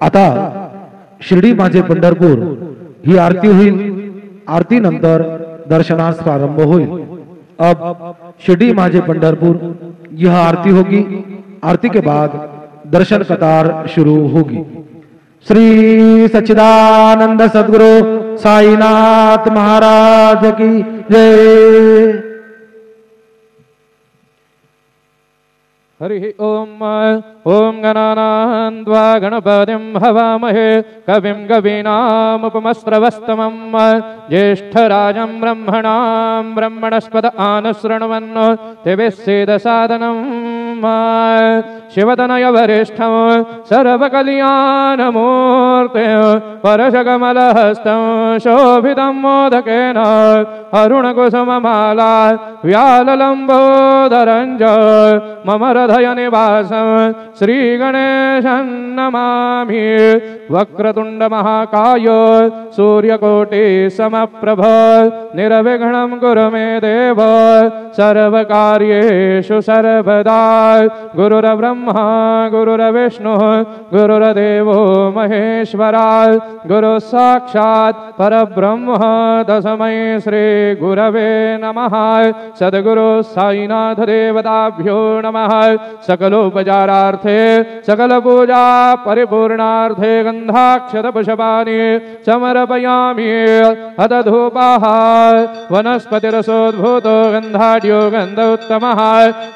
आता शिर्डी माझे पंढरपूर ही आरती होईल। आरती नंतर दर्शनास प्रारंभ होईल। अब शिर्डी माझे पंढरपुर यह आरती होगी। आरती के बाद दर्शन कतार शुरू होगी। श्री सच्चिदानंद सद्गुरु साईनाथ महाराज की जय। हरि ओम ओम गणानान्त्वा गणपतिं हवामहे कविं कवीनामुपमस्रवस्तमं ज्येष्ठराजं ब्रह्मणां ब्रह्मणस्पद आनशृण्वन् दिव्य सीदसादनं शिवतनय वरिष्ठं सर्वकल्याणमूर्ते परशकमलहस्तं शोभितं मोदकेन अरुणकुसुममाला व्याललम्बोदरं च मम हृदय निवासं श्रीगणेशं नमामि। वक्रतुंड महाकाय सूर्यकोटि समप्रभ निर्विघ्नं कुरु मे देव सर्वकार्येषु सर्वदा। गुरुर्ब्रह्मा गुरुर्विष्णुः गुरुर्देवो महेश्वरा गुरु साक्षात् परब्रह्म तस्मै श्री गुरवे नमः। सद्गुरु साईनाथ देवताभ्यो नमः। सकलोपचारार्थे सकल पूजा परिपूर्णार्थे गंधाक्षत पुष्पाणि समर्पयामि। अथ धूपः वनस्पतिरसोद्भूतो गन्धाढ्यो गन्ध उत्तमः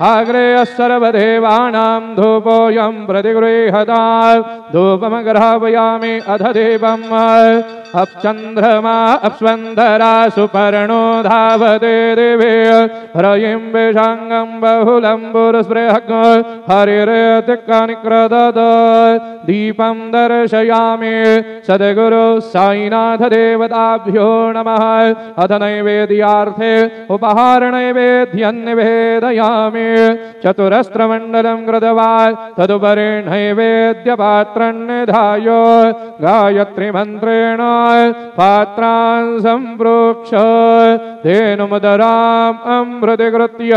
आग्रे सर्वदेवानां धूपोऽयं प्रतिगृह्यता। धूपमग्रापयामि अथ दीपम् अपचन्द्रमा अप्स्वन्धरा सुपर्णो धावते दिवे ह्रयिं विषाङ्गं बहुलं पुरस्पृहग् हरिरेतिक्निक्रदत्। दीपं दर्शयामि सद्गुरु साईनाथ देवताभ्यो नमः। अथ नैवेद्यार्थे उपहार नैवेद्यं निवेदयामि। चतुरस्रमण्डलं कृत्वा तदुपरि नैवेद्यपात्रं निधाय गायत्रीमन्त्रेण पात्रान् सम्प्रोक्ष्य धेनुमुदराम् अमृतीकृत्य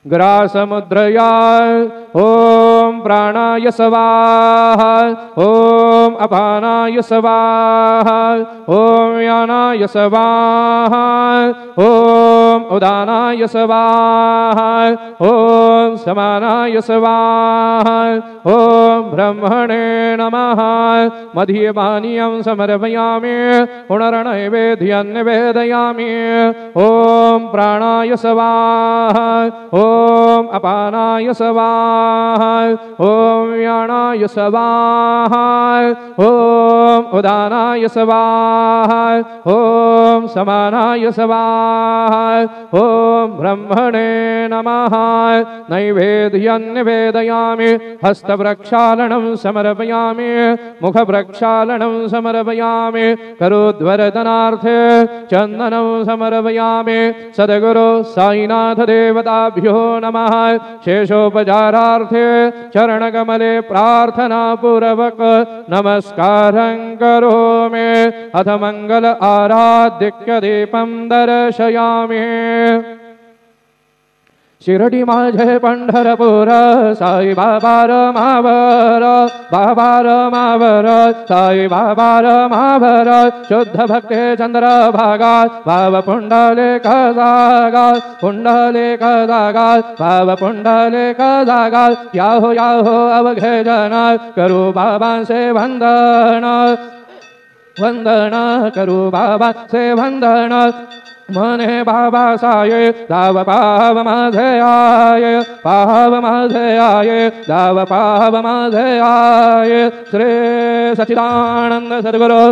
ग्रासमुद्रया ओम प्राणाय स्वाहा ओम अपानाय स्वाहा ओम यानाय स्वाहा ओम उदानाय स्वाहा ओम समानाय स्वाहा ओम ब्रह्मणे नमः। मध्यपानीयं समर्पयामि पुनर्नैवेद्यं निवेदयामि। ओम प्राणाय स्वाहा ओम अपानाय स्वाहा ओम यानाय स्वाहा ओम उदानाय स्वाहा ओम समानाय स्वाहा ओम ब्रह्मणे नमः। नैवेद्यं निवेदयामि। हस्तप्रक्षालनं समर्पयामि मुखप्रक्षालनं समर्पयामि करोद्वरदनार्थे चन्दनं समर्पयामि। सद्गुरु साईनाथ देवताभ्यो नमः। शेषोपचारार्थे चरणकमले प्रार्थना पूर्वक नमस्कारं करोमि। अथ मंगल आराध्यक्य दीपं दर्शयामि। शिर्डी माझे पंढरपूर साई बाबा रमावर बाबा रमावर साई बाबा रमावर शुद्ध भक्ते चंद्र भागा भाव पुंडलिक जागा पुंडलिक जागा भाव पुंडलिक जागा याहो अवघे जना करू बाबांचे वंदन वंदन करू बाबा से वंदन मने बाबा साये दाव पाव माझे आये पाव माझे आये दाव पाव माझे आये श्री सच्चिदानंद सद्गुरु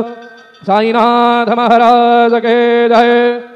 साईनाथ महाराज के जय।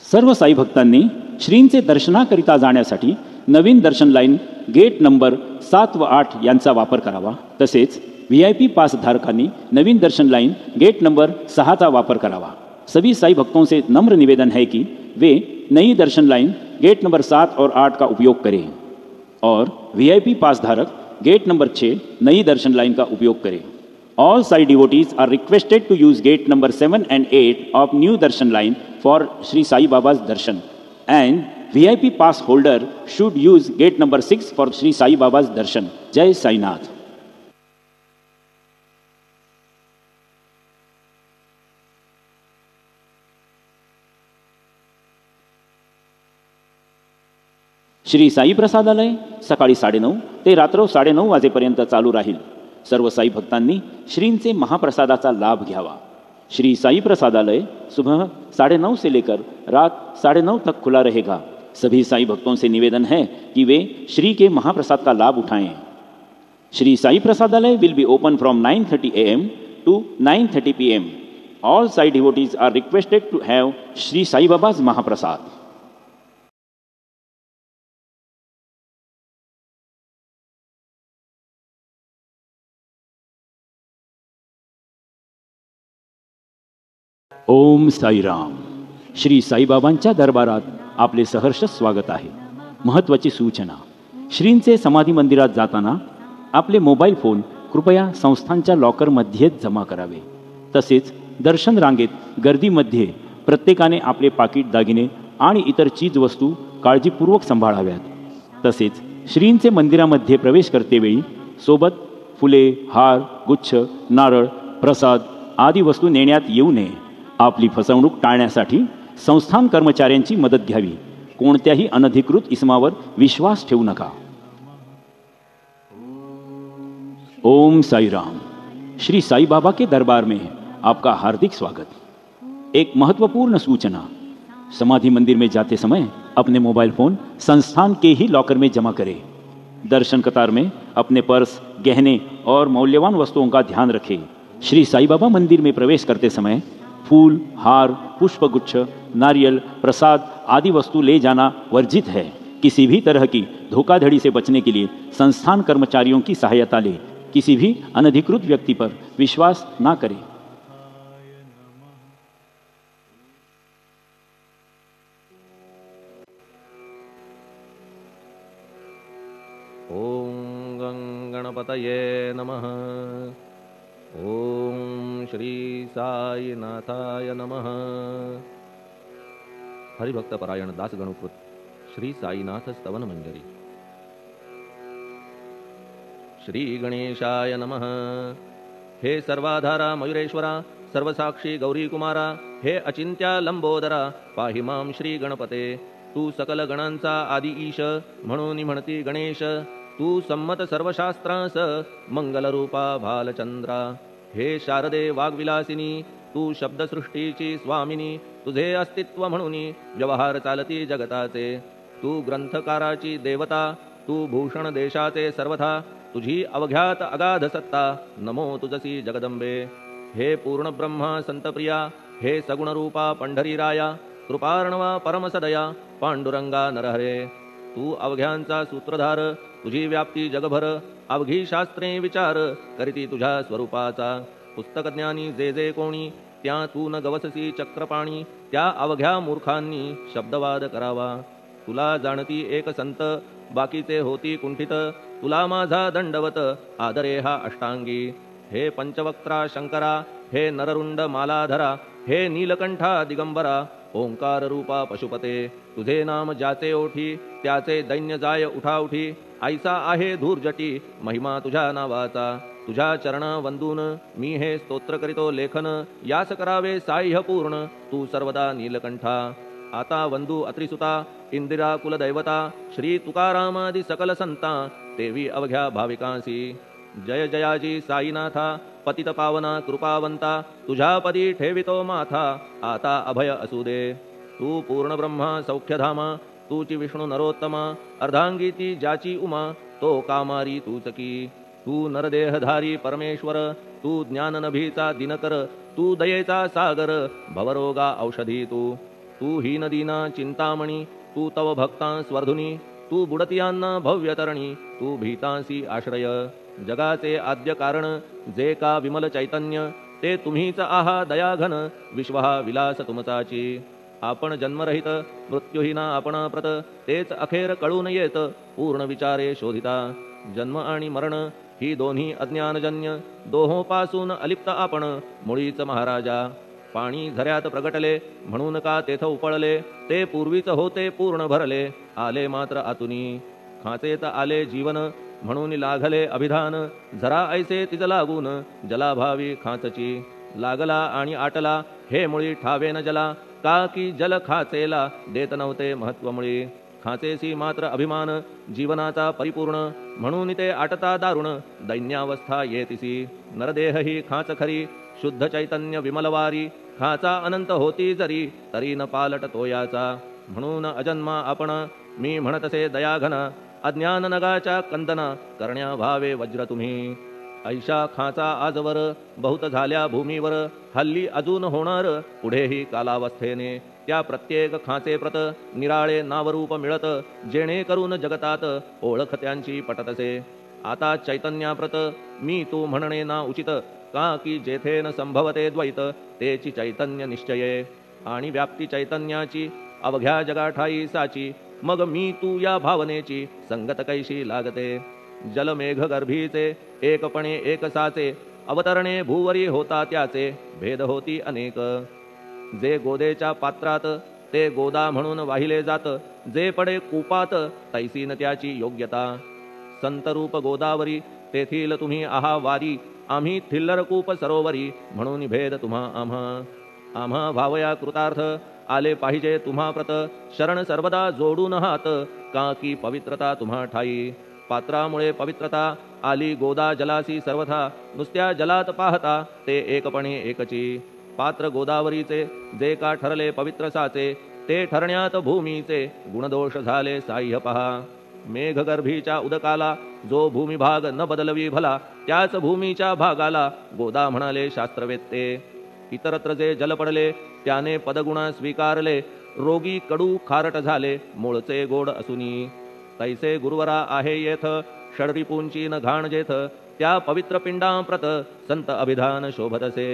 सर्व साई भक्तांनी श्रींचे दर्शनाकरिता जाण्यासाठी नवीन दर्शन लाईन गेट नंबर 7 व 8 यांचा वापर करावा। तसेच VIP पास धारकांनी नवीन दर्शन लाइन गेट नंबर 6 का वापर करावा। सभी साई भक्तों से नम्र निवेदन है कि वे नई दर्शन लाइन गेट नंबर 7 और 8 का उपयोग करें और VIP पास धारक गेट नंबर 6 नई दर्शन लाइन का उपयोग करें। All Sai devotees are requested to use gate number 7 and 8 of new darshan line for Sri Sai Baba's darshan, and VIP pass holder should use gate number 6 for Sri Sai Baba's darshan. Jai Sai Nath. Shri Sai प्रसादालय सकाळी 9:30 ते रात्र 9:30 वाजेपर्यंत चालू राहील। सर्व साई भक्तांनी श्रींचे महाप्रसादाचा लाभ घ्यावा। श्री साई प्रसादालय सुबह 9:30 से लेकर रात 9:30 तक खुला रहेगा। सभी साई भक्तों से निवेदन है कि वे श्री के महाप्रसाद का लाभ उठाएं। Shri Sai Prasadalaya will be open from 9:30 AM to 9:30 PM. All Sai devotees are requested to have Sri Sai Baba's Mahaprasad. ओम साई राम। श्री साईबाबांच्या दरबारात आपले सहर्ष स्वागत आहे। महत्त्वाची सूचना, श्रींचे समाधी मंदिरात जाताना आपले मोबाईल फोन कृपया संस्थांच्या लॉकरमध्येच जमा करावे। तसेच दर्शन रांगेत गर्दीमध्ये प्रत्येकाने आपले पाकिट दागिने आणि इतर चीज वस्तू काळजीपूर्वक सांभाळाव्यात। तसेच श्रींचे मंदिरामध्ये प्रवेश करतेवेळी सोबत फुले, हार, गुच्छ, नारळ, प्रसाद आदी वस्तू नेण्यात येऊ नये। आपली फसवणूक टाळण्यासाठी संस्थान कर्मचाऱ्यांची मदत घ्यावी। कोणत्याही अनधिकृत इसमावर विश्वास ठेवू नका। ओम साई राम। श्री साई बाबा के दरबार में आपका हार्दिक स्वागत। एक महत्वपूर्ण सूचना, समाधि मंदिर में जाते समय अपने मोबाइल फोन संस्थान के ही लॉकर में जमा करें। दर्शन कतार में अपने पर्स, गहने और मौल्यवान वस्तुओं का ध्यान रखें। श्री साई बाबा मंदिर में प्रवेश करते समय फूल, हार, पुष्पगुच्छ, नारियल, प्रसाद आदि वस्तु ले जाना वर्जित है। किसी भी तरह की धोखाधड़ी से बचने के लिए संस्थान कर्मचारियों की सहायता लें। किसी भी अनधिकृत व्यक्ति पर विश्वास ना करें। ओम गणपतये नमः। ओम श्री साई नाथाय नमः। हरिभक्त परायण दास गणुकृत श्री साईनाथ स्तवन मंजरी। श्री गणेशाय नमः। हे सर्वाधारा मयुरेश्वरा, सर्वसाक्षी गौरी कुमारा, हे अचिंत्या लंबोदरा, पाहि मां श्री गणपते। तू सकल गणांचा आदि ईश, म्हणून म्हणती गणेश। तू संमत सर्वशास्त्रांस मंगलरूपा भालचंद्रा। हे शारदे वाग्विलासिनी, तू शब्दसृष्टीची स्वामिनी। तुझे अस्तित्व म्हणून व्यवहार चालती जगताचे। तू ग्रंथकाराची देवता, तू भूषण देशाचे सर्वथा तुझी अवघ्यात अगाध सत्ता नमो तुझसी जगदंबे हे पूर्ण ब्रह्मा संतप्रिया हे सगुण रूपा पंढरीराया कृपार्णवा परमसदया पांडुरंगा नरहरे तू अवघ्यांचा सूत्रधार तुझी व्याप्ती जगभर अवघी शास्त्रे विचार करीती तुझ्या स्वरूपाचा पुस्तकज्ञानी जे जे कोणी त्या तू न गवससी चक्रपाणी त्या अवघ्या मूर्खांनी शब्दवाद करावा तुला जाणती एक संत बाकीचे होती कुंठित तुला माझा दंडवत आदरे हा अष्टांगी हे पंचवक्त्रा शंकरा हे नररुंड मालाधरा हे नीलकंठा दिगंबरा ओंकार रूपा पशुपते तुझे नाम ज्याचे ओठी त्याचे दैन्य जाय उठाउठी ऐसा आहे धूर्जटी महिमा तुझ्या नावाचा तुझ्या चरण वंदून मी हे स्तोत्र करीतो लेखन यास करावे साह्य पूर्ण तू सर्वदा नीलकंठा आता वंदू अत्रिसुता इंदिरा कुलदैवता श्री तुकारामादि सकल संता देवी अवघ्या भाविकांसी जय जयाजी साईनाथा पतित पावना कृपावंता तुझ्या पदी ठेवितो माथा आता अभय असू दे तू पूर्ण ब्रह्मा सौख्यधामा तूची विष्णू नरोत्तमा अर्धांगी ती ज्याची उमा तो कामारी तूच की तू नरदेहधारी परमेश्वर तू ज्ञाननभीचा दिनकर तू दयेचा सागर भवरोगा औषधी तू हीन दीना चिंतामणी तू तव भक्तां स्वर्धुनी तू बुडतियांना भव्यतरणी तू भीतांसी आश्रय जगाचे आद्य कारण जे का विमल चैतन्य ते तुम्हीच आहा दयाघन विश्वहा विलास तुमचाची आपण जन्मरहित मृत्यूहीना आपण प्रत तेच अखेर कळून येत पूर्ण विचारे शोधिता जन्म आणि मरण ही दोन्ही अज्ञानजन्य दोहोपासून अलिप्त आपण मुळीच महाराजा पाणी झऱ्यात प्रगटले म्हणून का तेथ उपळले ते पूर्वीच होते पूर्ण भरले आले मात्र आतुनी खाचेत आले जीवन म्हणून लागले अभिधान झरा ऐसे तिज लागून जलाभावी खाचची लागला आणि आटला हे मुळी ठावे न जला का की जल खाचेला देत नव्हते महत्व मुळी खाचेसी मात्र अभिमान जीवनाचा परिपूर्ण म्हणून ते आटता दारुण दैन्यावस्था येतिसी नरदेह ही खाच खरी शुद्ध चैतन्य विमलवारी खाचा अनंत होती जरी तरी न पालट तोयाचा म्हणून अजन्मा आपण मी म्हणतसे दयाघन अज्ञान नगाच्या कंदना करण्या भावे वज्र तुम्ही ऐशा खाचा आजवर बहुत झाल्या भूमीवर हल्ली अजून होणार पुढेही कालावस्थेने त्या प्रत्येक खाचे प्रत निराळे नावरूप मिळत जेणे करून जगतात ओळख त्यांची पटतसे आता चैतन्याप्रत मी तू म्हणणे ना उचित का की जेथे न संभवते द्वैत तेची चैतन्य निश्चये आणि व्याप्ती चैतन्याची अवघ्या जगाठाई साची मग मी तू या भावनेची संगत कैशी लागते जलमेघ गर्भीचे एकपणे एक साचे अवतरणे भूवरी होता त्याचे भेद होती अनेक जे गोदेच्या पात्रात ते गोदा म्हणून वाहिले जात जे पडे कूपात तैसीन त्याची योग्यता संतरूप गोदावरी तेथील तुम्ही आहा वारी आम्ही थिल्लर कूप सरोवरी म्हणून भेद तुम्हा आम्हा भावया कृतार्थ आले पाहिजे तुम्हा प्रत शरण सर्वदा जोडून हात का की पवित्रता तुम्हा ठाई पात्रामुळे पवित्रता आली गोदा जलासी सर्वथा नुसत्या जलात पाहता ते एकपणे एकची पात्र गोदावरीचे जे का ठरले पवित्र साचे ते ठरण्यात भूमीचे गुणदोष झाले साह्य पहा मेघगर्भीच्या उदकाला जो भूमिभाग न बदलवी भला त्याच भूमीच्या भागाला गोदा म्हणाले शास्त्रवेत्ते इतरत्र जे जल पडले त्याने पदगुणा स्वीकारले रोगी कडू खारट झाले मूळचे गोड असुनी तैसे गुरुवरा आहे येथ षडरिपूंची न घाण जेथ त्या पवित्र पिंडाप्रत संत अभिधान शोभतसे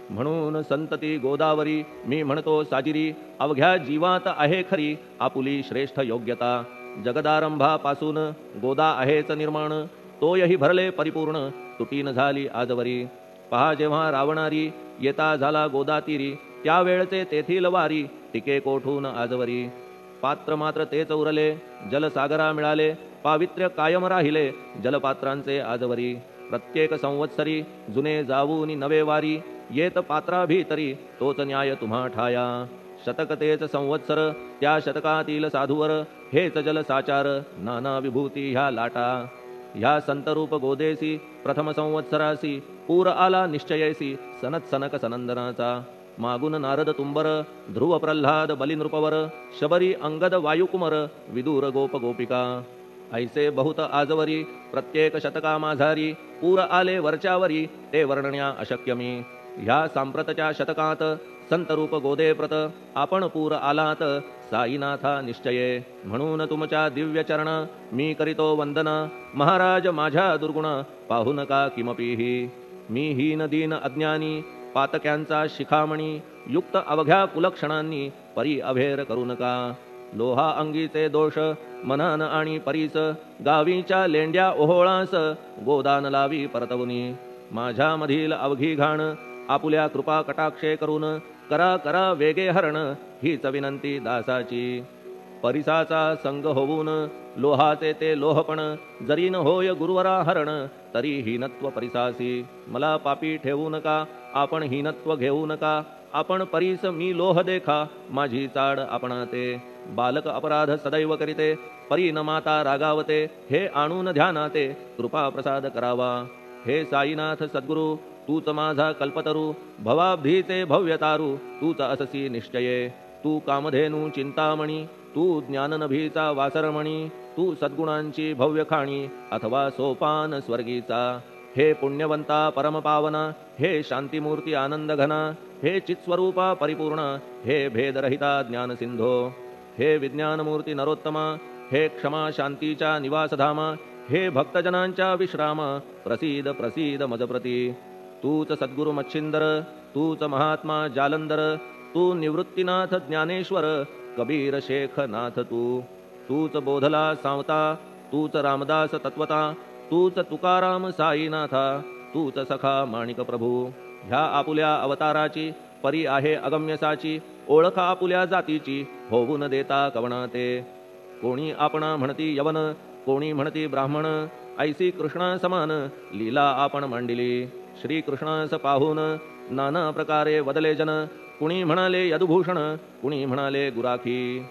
म्हणून संतती गोदावरी मी म्हणतो साजिरी अवघ्या जीवात आहे खरी आपुली श्रेष्ठ योग्यता जगदारंभापासून गोदा आहेच निर्माण तोयही भरले परिपूर्ण तुटीन झाली आजवरी पहा जेव्हा रावणारी येता झाला गोदातीरी त्यावेळचे तेथील वारी टिके कोठून आजवरी पात्र मात्र तेच उरले जलसागरा मिळाले पावित्र्य कायम राहिले जलपात्रांचे आजवरी प्रत्येक संवत्सरी जुने जावून नवे वारी येत पात्रा भीतरी तोच न्याय तुम्हा ठाया शतक तेच संवत्सर त्या शतकातील साधूवर हेच जल साचार नाना विभूती ह्या लाटा ह्या संतरूप गोदेसी प्रथम संवत्सरासी पूर आला निश्चयेसी सनत सनक सनंदनाचा मागून नारद तुंबर ध्रुव प्रल्हाद बलिनृपवर शबरी अंगद वायुकुमर विदूर गोप गोपिका ऐसे बहुत आजवरी प्रत्येक शतका माझारी पूर आले वरच्यावरी ते वर्णण्या अशक्य मी. ह्या सांप्रतच्या शतकात संतरूप गोदे प्रत आपण पूर आलात साईनाथा निश्चये. म्हणून तुमच्या दिव्य चरण मी करीतो वंदन. महाराज माझ्या दुर्गुण पाहू नका किमपीही. मी हीन दीन अज्ञानी पातक्यांचा शिखामणी युक्त अवघ्या कुलक्षणांनी परी अभेर करू नका. लोहा अंगीचे दोष मनान आणि परीस गावीच्या लेंड्या ओहोळास गोदान लावी परतवुनी. माझ्या मधील अवघी घाण आपुल्या कृपा कटाक्षे करून करा करा वेगे हरण हीच विनंती दासाची. परिसाचा संग होऊन लोहाचे ते लोहपण जरी न होय गुरुवरा हरण तरी हीनत्व परिसासी. मला पापी ठेवू नका आपण हीनत्व घेऊ नका. आपण परीस मी लोह देखा माझी चाड आपणाते. बालक अपराध सदैव करीते परी न माता रागावते. हे आणून ध्यानाते कृपा प्रसाद करावा. हे साईनाथ सद्गुरु तूच माझा कल्पतरू भवाब्धीचे भव्यतारू तूच अससी निश्चये. तू कामधेनू चिंतामणी तू ज्ञाननभीचा वासरमणी. तू सद्गुणांची भव्य खाणी अथवा सोपान स्वर्गीचा. हे पुण्यवंता परमपावना हे शांतिमूर्ती आनंद घना. हे चित्स्वरूपा परिपूर्ण हे भेदरहिता ज्ञानसिंधो. हे विज्ञानमूर्ती नरोत्तमा हे क्षमा शांतीच्या निवासधामा. हे भक्तजनांच्या विश्राम प्रसीद प्रसीद मजप्रती. तूच सद्गुरु मच्छिंदर तूच महात्मा जालंधर. तू निवृत्तीनाथ ज्ञानेश्वर कबीर शेख नाथ तू. तूच बोधला सांवता तूच रामदास तत्वता. तूच तुकाराम साईनाथा तूच सखा माणिक प्रभू. ह्या आपुल्या अवताराची परी आहे अगम्यसाची. ओळख आपुल्या जातीची होऊन देता कवणाते. कोणी आपणा म्हणती यवन कोणी म्हणती ब्राह्मण. ऐसी कृष्णा समान लीला आपण मांडिली. श्री कृष्णास पाहून नाना प्रकारे वदले जन. कुणी म्हणाले यदुभूषण कुणी म्हणाले गुराखी.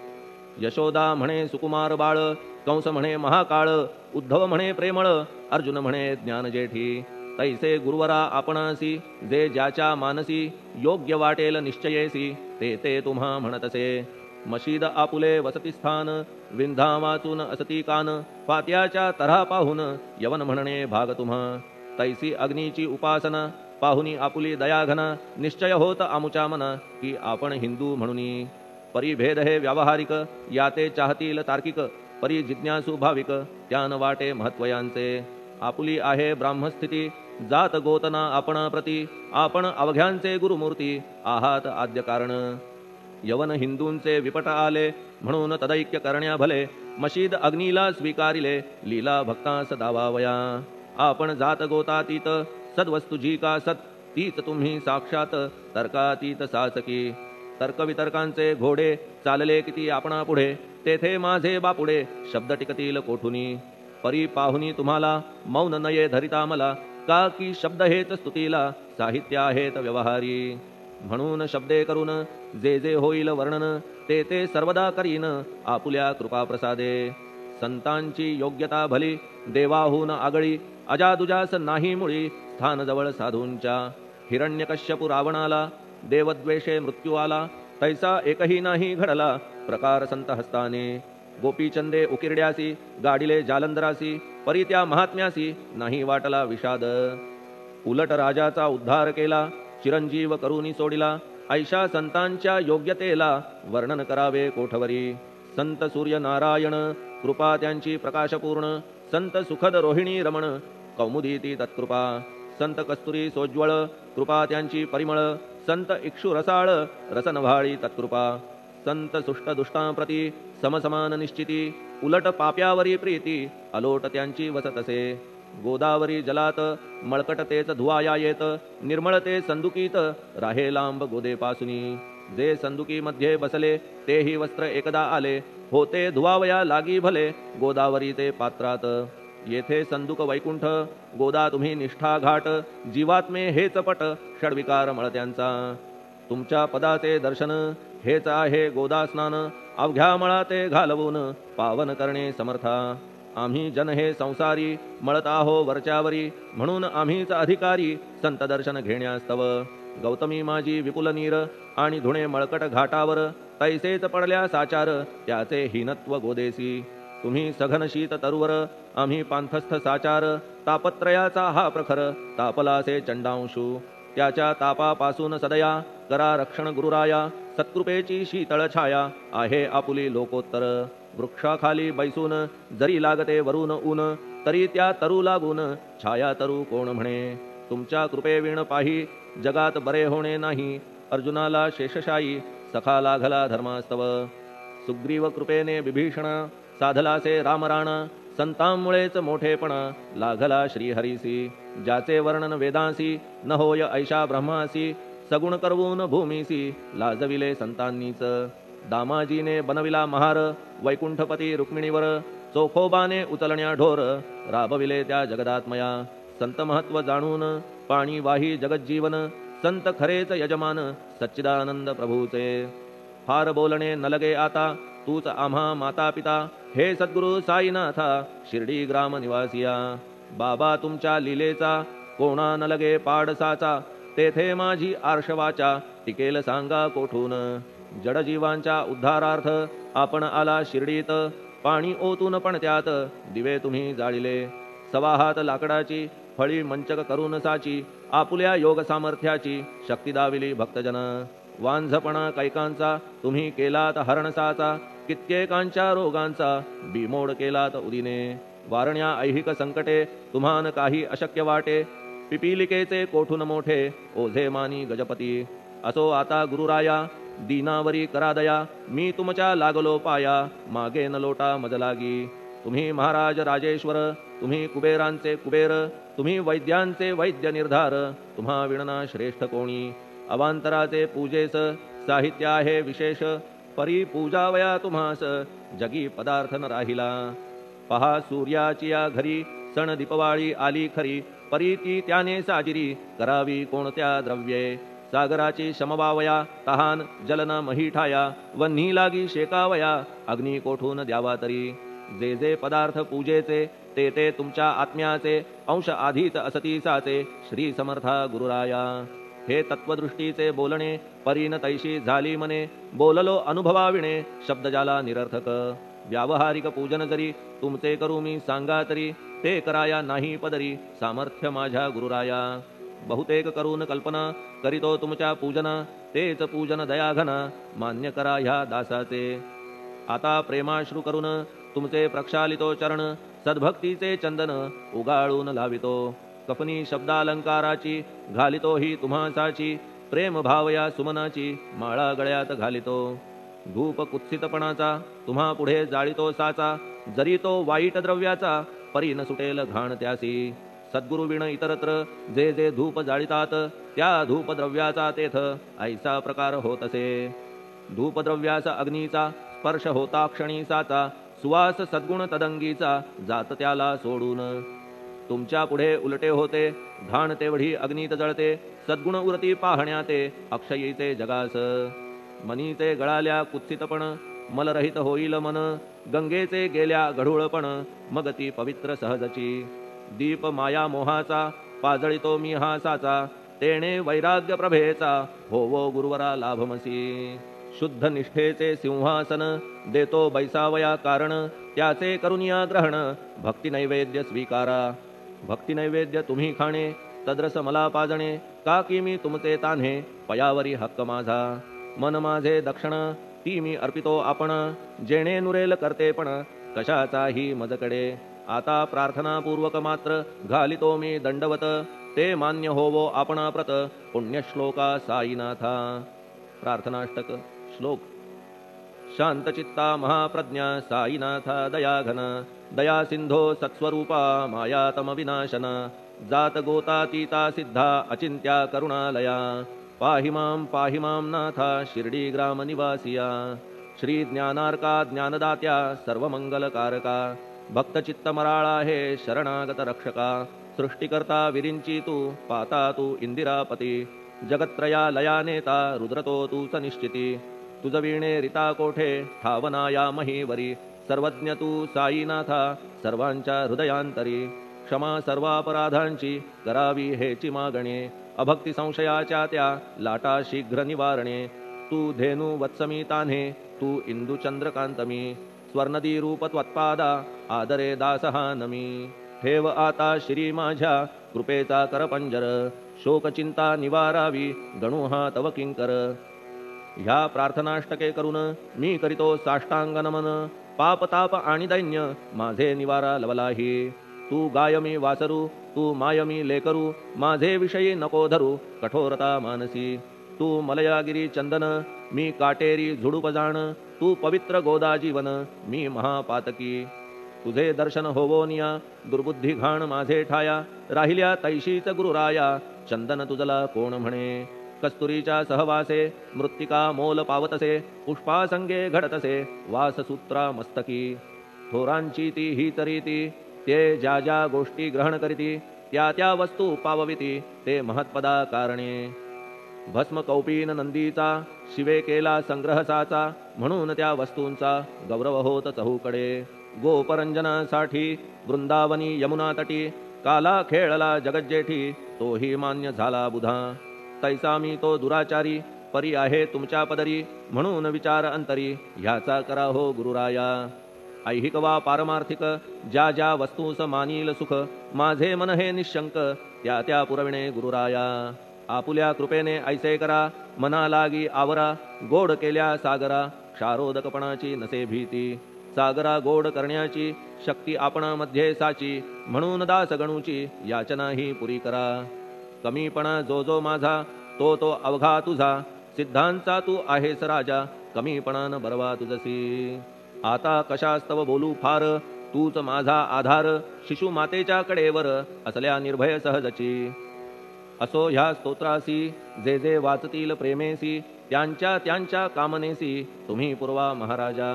यशोदा म्हणे सुकुमार बाळ. कंस म्हणे महाकाळ. उद्धव म्हणे प्रेमळ. अर्जुन म्हणे ज्ञानजेठी. तैसे गुरुवरा आपणासी जे ज्याच्या मानसी योग्य वाटेल निश्चयेसी ते ते तुम्हा म्हणतसे. मशीद आपुले वसतिस्थान विंधा वाचून असती कान. फात्याच्या तऱ्हा पाहून यवन म्हणणे भाग तुम्हा. तैसी अग्नीची उपासना पाहुनी आपुली दयाघना. निश्चय होत आमुच्या मना की आपण हिंदू म्हणूनी. परिभेद हे व्यावहारिक याते चाहतील तार्किक. परी जिज्ञासू भाविक त्यान वाटे महत्वयांचे. आपुली आहे ब्राह्मस्थिती जात गोतना आपणा प्रती. आपण अवघ्यांचे गुरुमूर्ती आहात आद्य कारण. यवन हिंदूंचे विपट आले म्हणून तदैक्य करण्या भले. मशीद अग्नीला स्वीकारिले लीला भक्तास दावावया. आपण जात गोतातीत सद्वस्तु जी का सत तीच तुम्ही साक्षात तर्कातीत साचकी. तर्कवितर्कांचे घोडे चालले किती आपणा पुढे. तेथे माझे बापुडे शब्द टिकतील कोठुनी. परी पाहुनी तुम्हाला मौन नये धरिता मला. का की शब्द हेच स्तुतीला साहित्य आहेत व्यवहारी. म्हणून शब्दे करून जे जे होईल वर्णन ते ते सर्वदा करीन आपुल्या कृपा प्रसादे. संतांची योग्यता भली देवाहून आगळी. अजादुजास नाही मुळी स्थान जवळ साधूंच्या. हिरण्यकश्यपू रावणाला देवद्वेषे मृत्यू आला. तैसा एकही नाही घडला प्रकार संत हस्ताने. गोपीचंदे उकिरड्यासी गाडिले जालंधरासी. परी त्या महात्म्यासी नाही वाटला विषाद. उलट राजाचा उद्धार केला चिरंजीव करूनी सोडिला. ऐशा संतांच्या योग्यतेला वर्णन करावे कोठवरी. संत सूर्य नारायण कृपा त्यांची प्रकाशपूर्ण. संत सुखद रोहिणी रमण कौमुदी ती तत्कृपा. संत कस्तुरी सोज्वळ कृपा त्यांची परिमळ. संत इक्षु रसाळ रसनव्हाळी तत्कृपा. संत सुष्ट दुष्टांप्रती समसमान निश्चिती. उलट पाप्यावरी प्रीती अलोट त्यांची वसतसे. गोदावरी जलात मळकट तेच धुवाया येत. निर्मळ ते संदुकीत राहे लांब गोदेपासुनी. जे संदुकीमध्ये बसले तेही वस्त्र एकदा आले. होते धुवावया लागी भले गोदावरीचे पात्रात. येथे संदुक वैकुंठ गोदा तुम्ही निष्ठा घाट. जीवात्मे हेच पट षडविकार मळत्यांचा. तुमच्या पदाचे दर्शन हेच आहे गोदा स्नान. अवघ्या मळा ते घालवून पावन करणे समर्था. आम्ही जन हे संसारी मळत आहो वरच्यावरी. म्हणून आम्हीच अधिकारी संत दर्शन घेण्यास्तव. गौतमी माझी विपुल नीर आणि धुणे मळकट घाटावर. तैसेच पडल्या साचार त्याचे हीनत्व गोदेसी. तुम्ही सघन शीत तरुवर आम्ही पांथस्थ साचार तापत्रयाचा हा प्रखर तापलासे चंडांशू त्याच्या तापापासून सदया करा रक्षण गुरुराया सत्कृपेची शीतळ छाया आहे आपुली लोकोत्तर वृक्षाखाली बैसून जरी लागते वरून ऊन तरी त्या तरू लागून छाया तरू कोण म्हणे तुमच्या कृपेविण पाही जगात बरे होणे नाही अर्जुनाला शेषशायी सखा लागला धर्मास्तव सुग्रीव कृपेने विभीषण साधलासे रामराण संतांमुळेच मोठेपण लागला श्रीहरीसी ज्याचे वर्णन वेदांसी न होय ऐशा ब्रह्मासी सगुण करवून भूमीसी लाजविले संतांनीच दामाजीने बनविला महार वैकुंठपती रुक्मिणीवर चोखोबाने उचलण्या ढोर राबविले त्या जगदात्मया संत महत्व जाणून पाणी वाही जगज्जीवन संत खरेच यजमान सच्चिदानंद प्रभूचे फार बोलणे न लगे आता तूच आम्हा माता पिता हे सद्गुरु साईनाथा शिर्डी ग्राम निवासिया बाबा तुमच्या लीलेचा कोणा न लगे पाडसाचा तेथे माझी आर्षवाचा टिकेल सांगा कोठून जडजीवांच्या उद्धारार्थ आपण आला शिर्डीत पाणी ओतून पण त्यात दिवे तुम्ही जाळिले सवा हात लाकडाची फळी मंचक करून साची आपुल्या योग सामर्थ्याची शक्ती दाविली भक्तजन वांझपणा कैकांचा तुम्ही केलात हरणसाचा कित्येकांच्या रोगांचा बिमोड केलात उदिने वारण्या ऐहिक संकटे तुम्हान काही अशक्य वाटे पिपीलिकेचे कोठून मोठे ओझे मानी गजपती असो आता गुरुराया दीनावरी करादया मी तुमच्या लागलो पाया मागे न लोटा मज लागी तुम्ही महाराज राजेश्वर तुम्ही कुबेरांचे कुबेर तुम्ही वैद्यांचे वैद्य निर्धार तुम्हा विणना श्रेष्ठ कोणी अवांतराचे पूजेस साहित्य आहे विशेष परी पूजावया तुम्हास जगी पदार्थ न राहिला पहा सूर्याची या घरी सण दीपवाळी आली खरी परी ती त्याने साजिरी करावी कोणत्या द्रव्ये सागराची शमवावया तहान जलन महीठाया वन्ही लागी शेकावया अग्नी कोठून द्यावा तरी जे जे पदार्थ पूजेचे ते ते तुमच्या आत्म्याचे अंश आधीच असतीसाचे श्री समर्था गुरुराया हे तत्वदृष्टीचे बोलणे परीन तैशी झाली मने बोललो अनुभवाविणे शब्द जाला निरर्थक व्यावहारिक पूजन जरी तुमचे करू मी सांगा तरी ते कराया नाही पदरी सामर्थ्य माझ्या गुरुराया बहुतेक करून कल्पना करीतो तुमच्या पूजन तेच पूजन दयाघन मान्य करा ह्या दासाचे आता प्रेमाश्रू करून तुमचे प्रक्षालितो चरण सद्भक्तीचे चंदन उगाळून लावितो कफनी शब्दालंकाराची घालितो ही तुम्हासाची प्रेम भावया सुमनाची माळा गळ्यात घालितो धूप कुत्सितपणाचा तुम्हा पुढे जाळितो साचा जरी तो वाईट द्रव्याचा परी न सुटेल घाण त्यासी सद्गुरु विण इतरत्र जे जे धूप जाळितात त्या धूप द्रव्याचा तेथ ऐसा प्रकार होत असे धूपद्रव्याचा अग्नीचा स्पर्श होता क्षणी साचा सुवास सद्गुण तदंगीचा जात त्याला सोडून तुमच्या पुढे उलटे होते घाण तेवढी अग्नीत जळते सद्गुण उरती पाहण्या ते अक्षयीचे जगास मनीचे गळाल्या कुत्सितपण मलरहित होईल मन गंगेचे गेल्या गढूळपण मग ती पवित्र सहजची दीप माया मोहाचा पाजळितो मी हा साचा तेणे वैराग्य प्रभेचा होवो गुरुवरा लाभमसी शुद्ध निष्ठेचे सिंहासन देतो बैसावया कारण त्याचे करुनिया ग्रहण भक्ती नैवेद्य स्वीकारा भक्ती नैवेद्य तुम्ही खाणे तद्रस मला पाजणे का की मी तुमचे तान्हे पयावरी हक्क माझा मन माझे दक्षिण ती मी अर्पितो आपण जेणे नुरेल करते पण कशाचाही मजकडे आता प्रार्थनापूर्वक मात्र घालितो मी दंडवत ते मान्य होवो आपणाप्रत पुण्यश्लोका साईनाथा प्रार्थनाष्टक श्लोक शांतचित्ता महाप्रज्ञा साईनाथा दयाघन दया सिंधो सत्स्वरूपा मायातम विनाशन जात गोतातीता सिद्धा अचिंत्या करुणालया पाहि मां नाथा शिर्डी ग्राम निवासिया श्री ज्ञानार्का ज्ञानदात्या सर्वमंगलकारका भक्तचित्त मराळा हे शरणागत रक्षका सृष्टिकर्ता विरिंची तू पाता तू इंदिरापती जगत्त्रया लया नेता रुद्रतो तू सनिश्चिती तुझ वीणे रिता कोठे ठावनाया महीवरी सर्वज्ञ तू साईनाथा सर्वांच्या हृदयांतरी क्षमा सर्वापराधांची करावी हेची मागणे अभक्ती संशयाच्या त्या लाटा शीघ्र निवारणे तू धेनू वत्समी तान्हे तू इंदू चंद्रकांतमी स्वर्णदी रूप त्वत्पादा आदरे दासहा नमी ठेव आता श्री माझ्या कृपेचा करपंजर शोकचिंता निवारावी गणू हा तव किंकर ह्या प्रार्थनाष्टके करून मी करीतो साष्टांग नमन पाप ताप आणि दैन्य माझे निवारा लवलाही तू गाय मी वासरू तू माय मी लेकरू माझे विषयी नको धरू कठोरता मानसी तू मलयागिरी चंदन मी काटेरी झुडूप जाण तू पवित्र गोदा जीवन मी महापातकी तुझे दर्शन होवोनिया दुर्बुद्धी घाण माझे ठाया राहिल्या तैशीच गुरुराया चंदन तुझला कोण म्हणे कस्तुरीच्या सहवासे मृत्तिका मोल पावतसे पुष्पासंगे घडतसे वाससूत्रा मस्तकी थोरांची ती ही तरीती ते ज्या ज्या गोष्टी ग्रहण करीती त्या त्या वस्तू पावविती ते महत्पदा कारणे भस्म कौपीन नंदीचा शिवे केला संग्रह साचा म्हणून त्या वस्तूंचा गौरव होत चहूकडे गोपरंजनासाठी वृंदावनी यमुना तटी काला खेळला जगज्जेठी तोही मान्य झाला बुधा तैसा मी तो दुराचारी परी आहे तुमच्या पदरी म्हणून विचार अंतरी ह्याचा करा हो गुरुराया ऐहिक वा पारमार्थिक ज्या ज्या वस्तूस मानील सुख माझे मन हे निशंक त्या त्या पुरविणे गुरुराया आपुल्या कृपेने ऐसे करा मना लागी आवरा गोड केल्या सागरा क्षारोदकपणाची नसे भीती सागरा गोड करण्याची शक्ती आपणामध्ये साची म्हणून दास गणूची याचना ही पुरी करा कमीपणा जो जो माझा तो तो अवघा तुझा सिद्धांचा तू आहेस राजा कमीपणान बरवा तुझसी आता कशास्तव बोलू फार तूच माझा आधार शिशु मातेच्या कडेवर असल्या निर्भय सहजची असो ह्या स्तोत्रासी जे जे वाचतील प्रेमेसी त्यांच्या त्यांच्या कामनेसी तुम्ही पुरवा महाराजा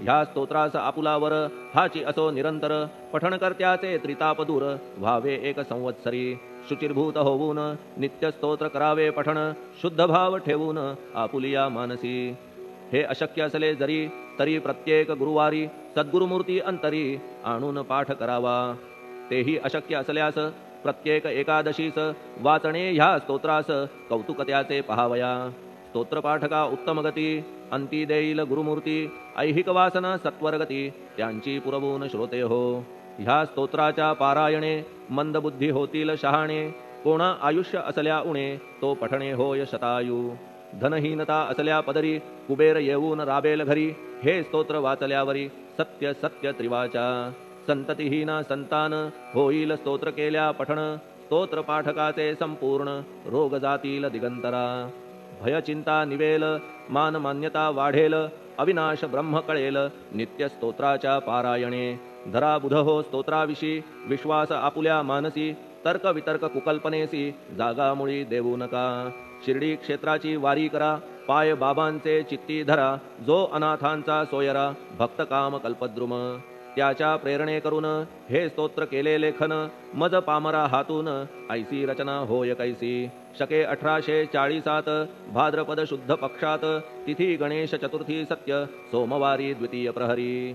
ह्या स्तोत्रास आपुलावर हाची असो निरंतर पठणकर्त्याचे त्रिताप दूर व्हावे एक संवत्सरी शुचिर्भूत होऊन नित्य स्तोत्र करावे पठण शुद्ध भाव ठेवून आपुलिया मानसी हे अशक्य असले जरी तरी प्रत्येक गुरुवारी सद्गुरुमूर्ती अंतरी आणून पाठ करावा तेही अशक्य असल्यास प्रत्येक एकादशीस वाचणे ह्या स्तोत्रास कौतुक त्याचे पहावया स्तोत्रपाठका उत्तम गती अंती देईल गुरुमूर्ती ऐहिक वासना सत्वरगती त्यांची पुरवून श्रोते हो ह्या स्तोत्राच्या पारायणे मंदबुद्धी होतील शहाणे कोणा आयुष्य असल्या उणे तो पठणे होय शतायू धनहीनता असल्या पदरी कुबेर येऊन राबेल घरी हे स्तोत्र वाचल्यावरी सत्य सत्य त्रिवाचा संततिहीना संतान होईल स्तोत्र केल्या पठण स्तोत्र पाठकाचे संपूर्ण रोग जातील दिगंतरा भय चिंता निवेल मान मान्यता वाढेल अविनाश ब्रह्म कळेल नित्य स्तोत्राच्या पारायणे धरा बुध हो स्तोत्राविषयी विश्वास आपुल्या मानसी तर्क वितर्क कुकल्पनेसी जागा मुळी देऊ नका शिर्डी क्षेत्राची वारी करा पाय बाबांचे चित्ती धरा जो अनाथांचा सोयरा भक्त काम कल्पद्रुम त्याच्या प्रेरणे करून हे स्तोत्र केले लेखन मज पामरा हातून ऐसी रचना होय कैसी शके 1840 भाद्रपद शुद्ध पक्षात तिथी गणेश चतुर्थी सत्य सोमवारी द्वितीय प्रहरी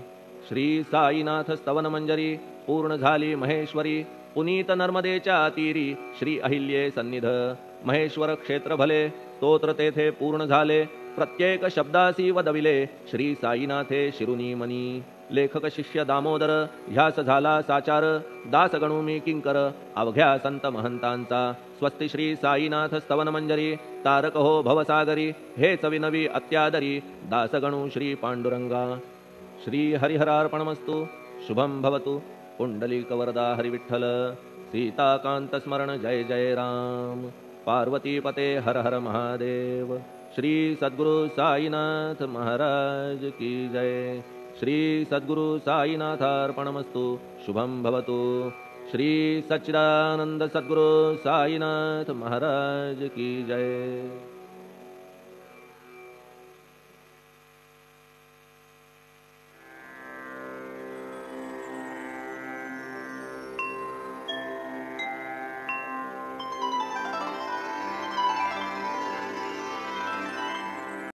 श्री साईनाथ स्तवन मंजरी पूर्ण झाली महेश्वरी पुनीत नर्मदेच्या तीरी श्री अहिल्ये सन्निध महेश्वर क्षेत्र भले स्तोत्र तेथे पूर्ण झाले प्रत्येक शब्दासी वदविले श्री साईनाथे शिरुनी मनी लेखक शिष्य दामोदर ह्यास झाला साचार दास गणू मी किंकर अवघ्या संत महंतांचा स्वस्ति श्री साईनाथ स्तवन मंजरी तारक हो भवसागरी हेच विनवी अत्यादरी दास गणू श्री पांडुरंगा श्री हरिहरार्पणमस्तु शुभम भवतु पुंडलिक वरदा हरिविठ्ठल सीताकांत स्मरण जय जय राम पार्वती पते हर हर महादेव श्री सद्गुरु साईनाथ महाराज की जय श्री सद्गुरु साईनाथार्पणमस्तु शुभम भवतु श्री सच्चिदानंद सद्गुरु साईनाथ महाराज की जय।